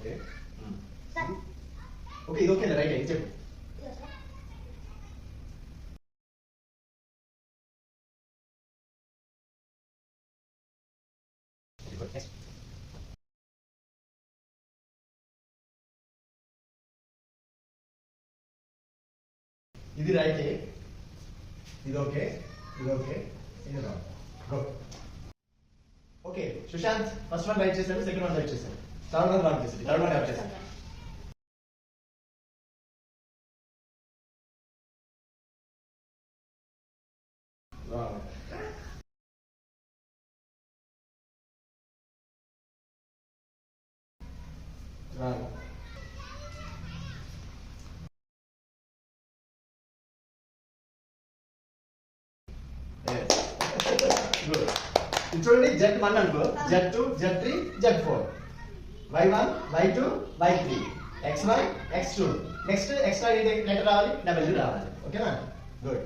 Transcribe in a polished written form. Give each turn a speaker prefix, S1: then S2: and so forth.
S1: Okay okay ఇది okay right ఇది చెప్పు. ఇది రైట్ ఇది ఓకే ఇది ఓకే ఇది wrong. Go. Okay Sushant first one right చేశాడు, సెకండ్ వన్ రైట్ చేశాడు, థర్డ్ వన్ రాంగ్ చేశాడు, థర్డ్ వన్ రైట్ చేశాడు. రాంగ్. రాంగ్. గుడ్. ఇది చూడండి Z1 అనుకో, Z2, Z3, Z4, Y1, Y2, Y3, XY, X2. Next extra letter రావాలి, W రావాలి. ఓకేనా? గుడ్.